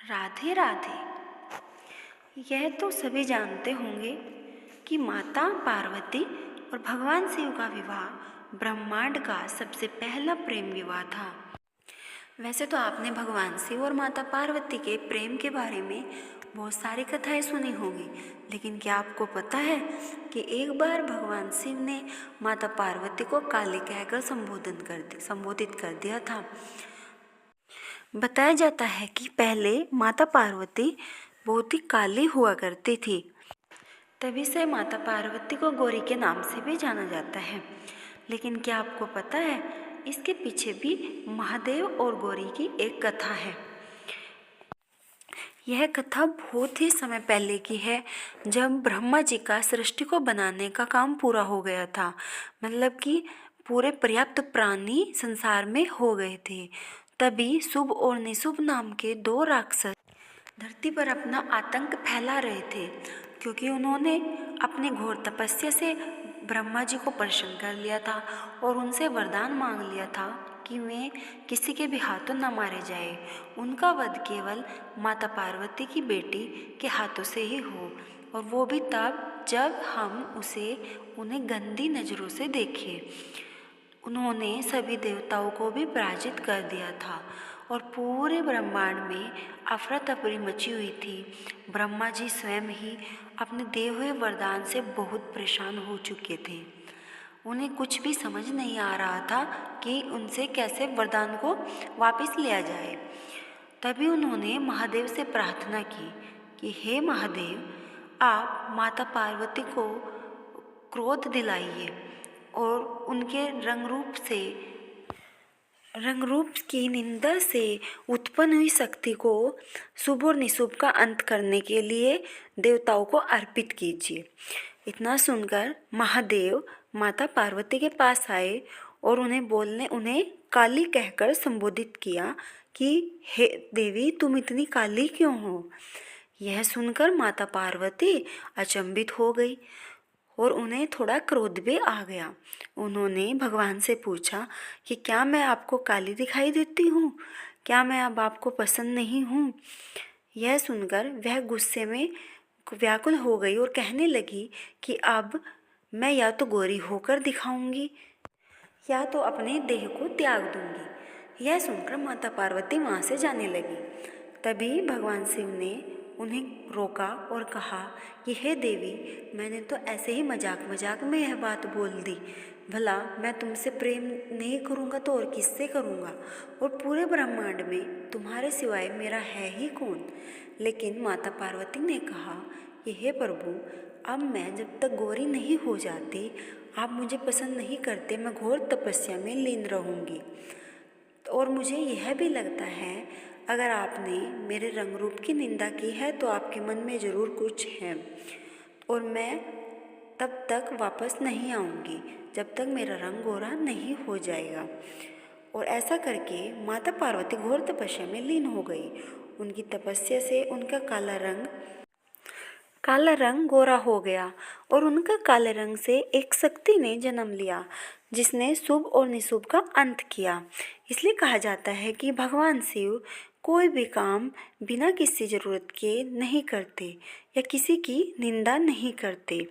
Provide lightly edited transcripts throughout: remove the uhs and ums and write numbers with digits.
राधे राधे। यह तो सभी जानते होंगे कि माता पार्वती और भगवान शिव का विवाह ब्रह्मांड का सबसे पहला प्रेम विवाह था। वैसे तो आपने भगवान शिव और माता पार्वती के प्रेम के बारे में बहुत सारी कथाएं सुनी होंगी, लेकिन क्या आपको पता है कि एक बार भगवान शिव ने माता पार्वती को काली कहकर संबोधित कर दिया था। बताया जाता है कि पहले माता पार्वती बहुत ही काली हुआ करती थी, तभी से माता पार्वती को गौरी के नाम से भी जाना जाता है। लेकिन क्या आपको पता है, इसके पीछे भी महादेव और गौरी की एक कथा है। यह कथा बहुत ही समय पहले की है, जब ब्रह्मा जी का सृष्टि को बनाने का काम पूरा हो गया था। मतलब कि पूरे पर्याप्त प्राणी संसार में हो गए थे। तभी शुभ और निशुभ नाम के दो राक्षस धरती पर अपना आतंक फैला रहे थे, क्योंकि उन्होंने अपने घोर तपस्या से ब्रह्मा जी को प्रसन्न कर लिया था और उनसे वरदान मांग लिया था कि वे किसी के भी हाथों न मारे जाए। उनका वध केवल माता पार्वती की बेटी के हाथों से ही हो, और वो भी तब जब हम उन्हें गंदी नज़रों से देखें। उन्होंने सभी देवताओं को भी पराजित कर दिया था और पूरे ब्रह्मांड में अफरा तफरी मची हुई थी। ब्रह्मा जी स्वयं ही अपने दिए हुए वरदान से बहुत परेशान हो चुके थे। उन्हें कुछ भी समझ नहीं आ रहा था कि उनसे कैसे वरदान को वापस लिया जाए। तभी उन्होंने महादेव से प्रार्थना की कि हे महादेव, आप माता पार्वती को क्रोध दिलाइए और उनके रंग रूप की निंदा से उत्पन्न हुई शक्ति को शुभ और निशुभ का अंत करने के लिए देवताओं को अर्पित कीजिए। इतना सुनकर महादेव माता पार्वती के पास आए और उन्हें काली कहकर संबोधित किया कि हे देवी, तुम इतनी काली क्यों हो। यह सुनकर माता पार्वती अचंभित हो गई और उन्हें थोड़ा क्रोध भी आ गया। उन्होंने भगवान से पूछा कि क्या मैं आपको काली दिखाई देती हूँ? क्या मैं अब आपको पसंद नहीं हूँ? यह सुनकर वह गुस्से में व्याकुल हो गई और कहने लगी कि अब मैं या तो गोरी होकर दिखाऊंगी या तो अपने देह को त्याग दूंगी। यह सुनकर माता पार्वती वहाँ से जाने लगी। तभी भगवान शिव ने उन्हें रोका और कहा कि हे देवी, मैंने तो ऐसे ही मजाक में यह बात बोल दी। भला मैं तुमसे प्रेम नहीं करूँगा तो और किससे करूँगा, और पूरे ब्रह्मांड में तुम्हारे सिवाय मेरा है ही कौन। लेकिन माता पार्वती ने कहा कि हे प्रभु, अब मैं जब तक गौरी नहीं हो जाती, आप मुझे पसंद नहीं करते, मैं घोर तपस्या में लीन रहूँगी। और मुझे यह भी लगता है, अगर आपने मेरे रंग रूप की निंदा की है तो आपके मन में ज़रूर कुछ है, और मैं तब तक वापस नहीं आऊँगी जब तक मेरा रंग गोरा नहीं हो जाएगा। और ऐसा करके माता पार्वती घोर तपस्या में लीन हो गई। उनकी तपस्या से उनका काला रंग गोरा हो गया और उनका काले रंग से एक शक्ति ने जन्म लिया, जिसने शुभ और निशुभ का अंत किया। इसलिए कहा जाता है कि भगवान शिव कोई भी काम बिना किसी ज़रूरत के नहीं करते या किसी की निंदा नहीं करते।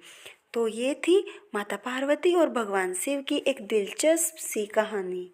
तो ये थी माता पार्वती और भगवान शिव की एक दिलचस्प सी कहानी।